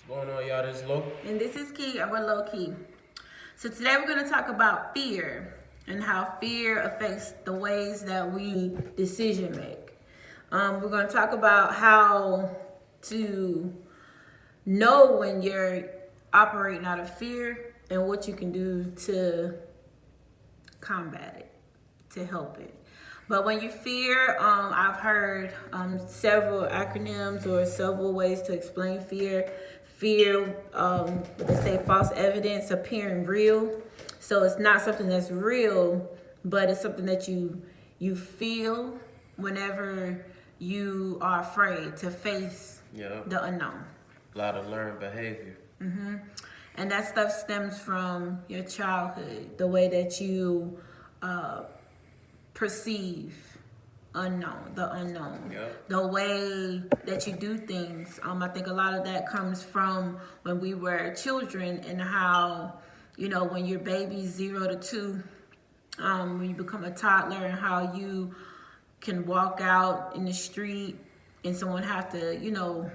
Going on, y'all? This is Low. And this is Key, or Low Key. So today we're going to talk about fear and how fear affects the ways that we decision make. We're going to talk about how to know when you're operating out of fear and what you can do to combat it, to help it. But when you fear, I've heard several acronyms or several ways to explain fear. Fear, they say false evidence appearing real. So it's not something that's real, but it's something that you feel whenever you are afraid to face the unknown. A lot of learned behavior. And that stuff stems from your childhood, the way that you perceive the unknown, the way that you do things. I think a lot of that comes from when we were children and how, when you're babies 0 to 2, when you become a toddler and how you can walk out in the street and someone have to,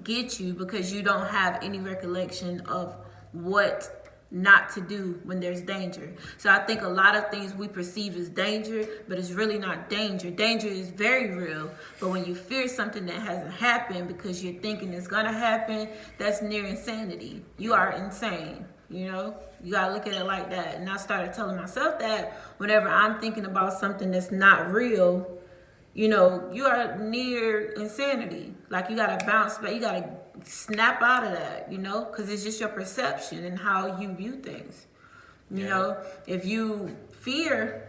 get you because you don't have any recollection of what not to do when there's danger. So I think a lot of things we perceive as danger, but it's really not danger. Danger is very real, but when you fear something that hasn't happened because you're thinking it's gonna happen, that's near insanity. You are insane, You gotta look at it like that. And I started telling myself that whenever I'm thinking about something that's not real, you are near insanity. Like you gotta bounce back, you gotta snap out of that, because it's just your perception and how you view things. If you fear,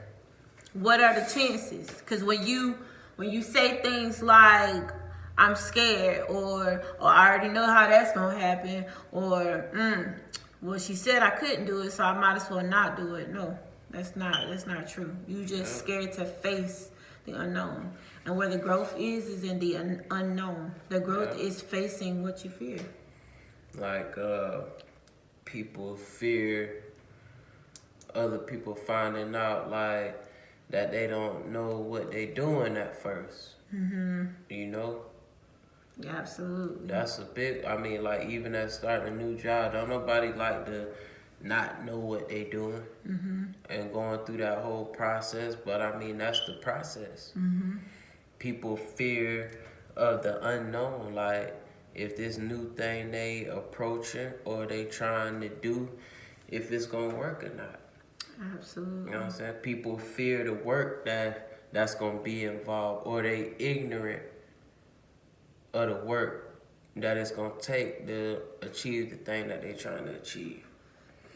what are the chances? Because when you say things like I'm scared or I already know how that's gonna happen or well, she said I couldn't do it, so I might as well not do it. No, that's not true. You just scared to face the unknown. And where the growth is in the unknown. The growth is facing what you fear. Like, people fear other people finding out, like, that they don't know what they doing at first. Yeah, absolutely. That's a big, like, even at starting a new job, don't nobody like to not know what they doing and going through that whole process. But that's the process. People fear of the unknown, like if this new thing they approaching or they trying to do, if it's gonna work or not. Absolutely. You know what I'm saying? People fear the work that's gonna be involved, or they ignorant of the work that it's gonna take to achieve the thing that they trying to achieve.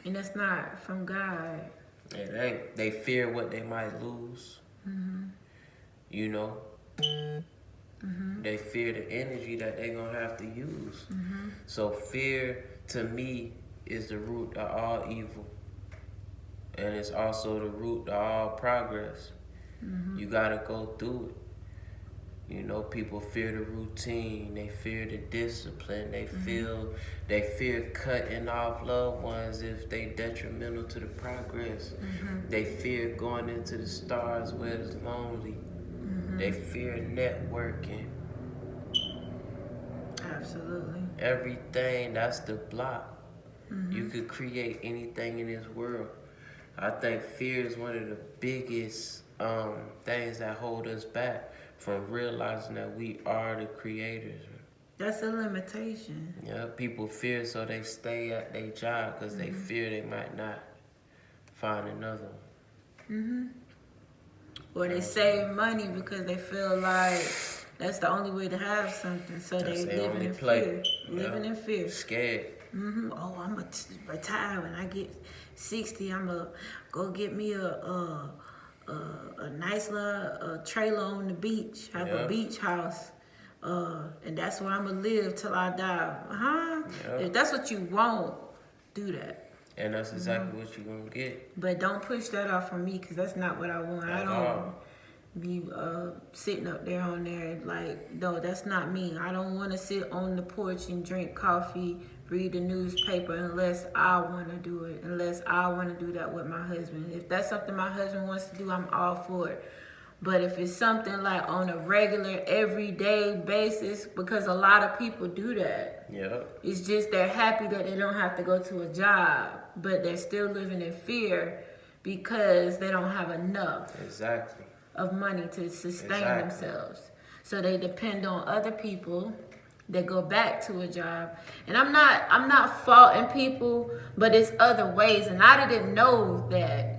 And it's not from God. It ain't. They fear what they might lose. They fear the energy that they gonna have to use. So fear, to me, is the root of all evil. And it's also the root of all progress. You gotta go through it. People fear the routine. They fear the discipline. They fear cutting off loved ones if they detrimental to the progress. They fear going into the stars where it's lonely. They fear networking. Absolutely. Everything, that's the block. You could create anything in this world. I think fear is one of the biggest things that hold us back from realizing that we are the creators. That's a limitation. Yeah, people fear, so they stay at their job because they fear they might not find another one. Or they save money because they feel like that's the only way to have something. So they living in fear. Living in fear. Scared. Oh, I'm going to retire when I get 60. I'm going to go get me a nice little trailer on the beach. Have a beach house. And that's where I'm going to live till I die. If that's what you want, do that. And that's exactly what you're going to get. But don't push that off on me because that's not what I want. I don't be sitting up there on there like, no, that's not me. I don't want to sit on the porch and drink coffee, read the newspaper unless I want to do it, unless I want to do that with my husband. If that's something my husband wants to do, I'm all for it. But if it's something like on a regular, everyday basis, because a lot of people do that. Yeah. It's just they're happy that they don't have to go to a job, but they're still living in fear because they don't have enough of money to sustain themselves. So they depend on other people that go back to a job. And I'm not faulting people, but it's other ways. And I didn't know that,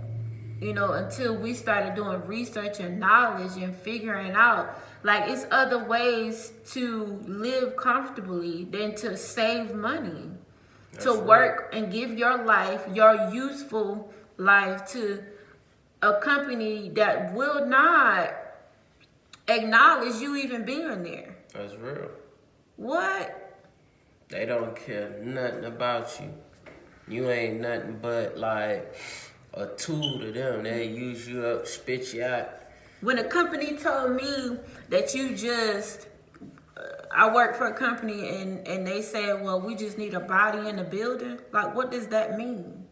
until we started doing research and knowledge and figuring out, like, it's other ways to live comfortably than to save money. To work and give your life, your useful life, to a company that will not acknowledge you even being there. That's real. What? They don't care nothing about you. You ain't nothing but like a tool to them. They use you up, spit you out. When a company told me that I work for a company and they said, well, we just need a body in the building. Like, what does that mean?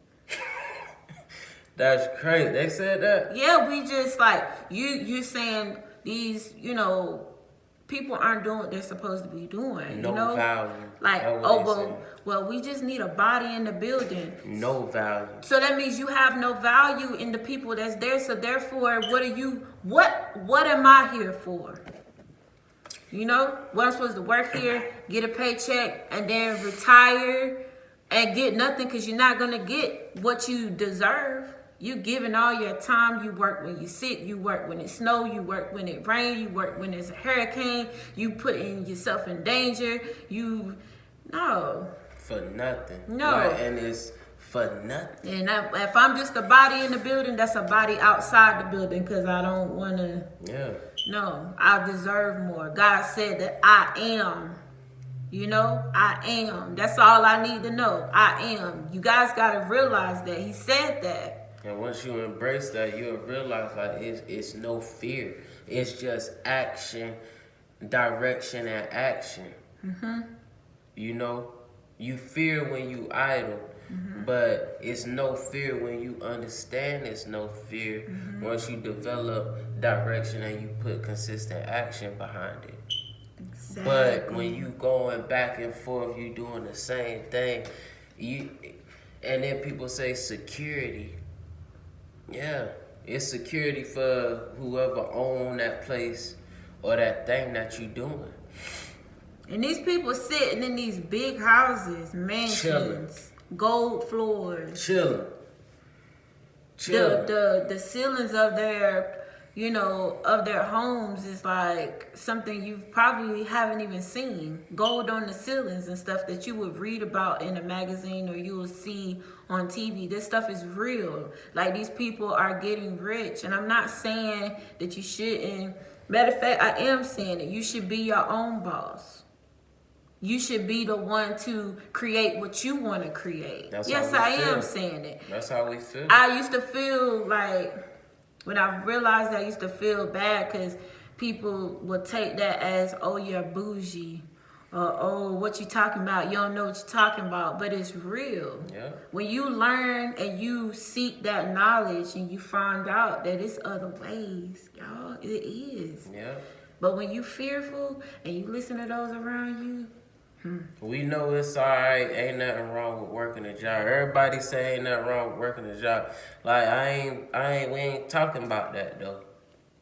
That's crazy. They said that? Yeah, we just like, you're saying these, people aren't doing what they're supposed to be doing. No value. Like, well, we just need a body in the building. No value. So that means you have no value in the people that's there. So therefore, what am I here for? What I'm supposed to work here, get a paycheck, and then retire and get nothing because you're not going to get what you deserve. You giving all your time. You work when you're sick. You work when it snows. You work when it rains. You work when there's a hurricane. You putting yourself in danger. No. For nothing. No. And it's for nothing. And if I'm just a body in the building, that's a body outside the building because I don't want to. Yeah. No, I deserve more. God said that I am. I am. That's all I need to know. I am. You guys got to realize that. He said that. And once you embrace that, you'll realize like it's no fear. It's just action, direction, and action. Mm-hmm. You fear when you idle, but it's no fear when you understand. It's no fear once you develop direction and you put consistent action behind it. Exactly. But when you going back and forth, you doing the same thing. And then people say security. Yeah, it's security for whoever own that place or that thing that you doing. And these people sitting in these big houses, mansions, gold floors. Chilling. The ceilings of their, of their homes is like something you probably haven't even seen. Gold on the ceilings and stuff that you would read about in a magazine or you will see on TV. This stuff is real. Like, these people are getting rich. And I'm not saying that you shouldn't. Matter of fact, I am saying that you should be your own boss. You should be the one to create what you want to create. Yes, I am saying it. That's how we feel. I used to feel like, when I realized I used to feel bad because people would take that as, oh, you're bougie. Or, oh, what you talking about? You don't know what you're talking about. But it's real. Yeah. When you learn and you seek that knowledge and you find out that it's other ways, y'all, it is. Yeah. But when you fearful and you listen to those around you, we know it's all right. Ain't nothing wrong with working a job. Everybody say ain't nothing wrong with working a job. Like, we ain't talking about that though,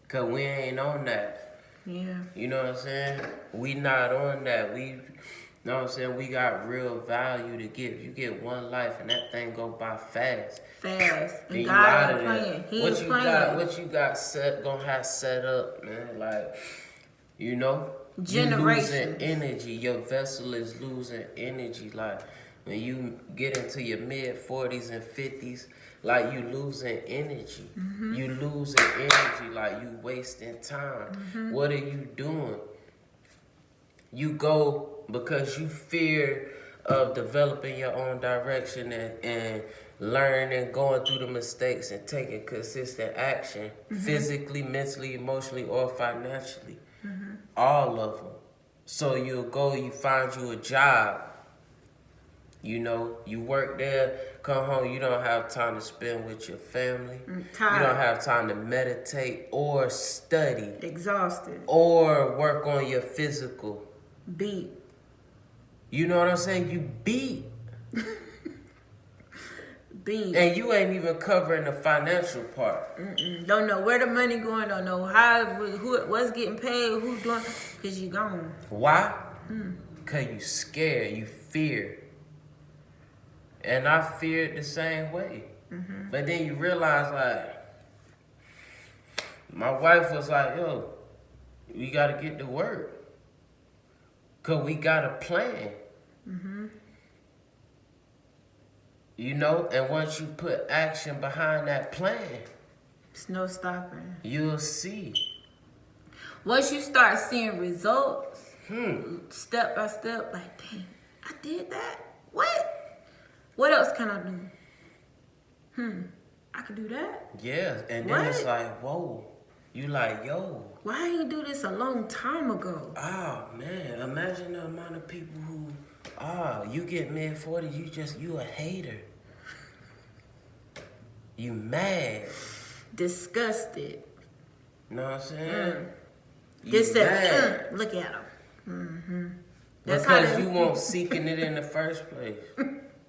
cause we ain't on that. Yeah. You know what I'm saying? We not on that. We know what I'm saying? We got real value to give. You get one life and that thing go by fast. And God ain't playing. He ain't playing. What you got gonna have set up, man? Like, generations. You losing energy. Your vessel is losing energy. Like, when you get into your mid-40s and 50s, like, you losing energy. You losing energy, like, you wasting time. What are you doing? You go because you fear of developing your own direction and learning, going through the mistakes and taking consistent action, physically, mentally, emotionally, or financially. All of them. So you'll go, you find you a job, You know, you work there, come home, you don't have time to spend with your family. You don't have time to meditate or study. Exhausted. Or work on your physical. Beat. You know what I'm saying? You beat. Beat. And you ain't even covering the financial part. Don't know where the money going. Don't know how, what's getting paid, who's doing, because you gone. Why? Because you scared, you fear. And I feared the same way. But then you realize, like, my wife was like, yo, we got to get to work. Because we got a plan. You know, and once you put action behind that plan, it's no stopping. You'll see. Once you start seeing results, step by step, like, dang, I did that? What else can I do? I could do that? Yeah, and then it's like, whoa. You like, yo. Why didn't you do this a long time ago? Oh, man, imagine the amount of people who, you get mid-40s, you a hater. You mad. Disgusted. Know what I'm saying? Look at him. Because you weren't seeking it in the first place.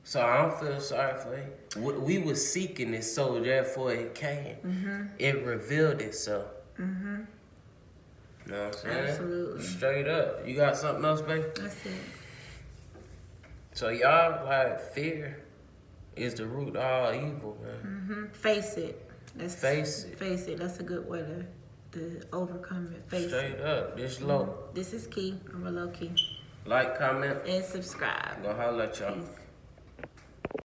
So I don't feel sorry for you. We were seeking it, so therefore it came. It revealed itself. Know what I'm saying? Absolutely. Straight up. You got something else, babe? That's it. So y'all, like, fear is the root of all evil, man. Face it. Face it. Face it. That's a good way to overcome it. Face Straight up. This low. This is Key. I'm a low key. Like, comment, and subscribe. Gonna holler at y'all. Peace.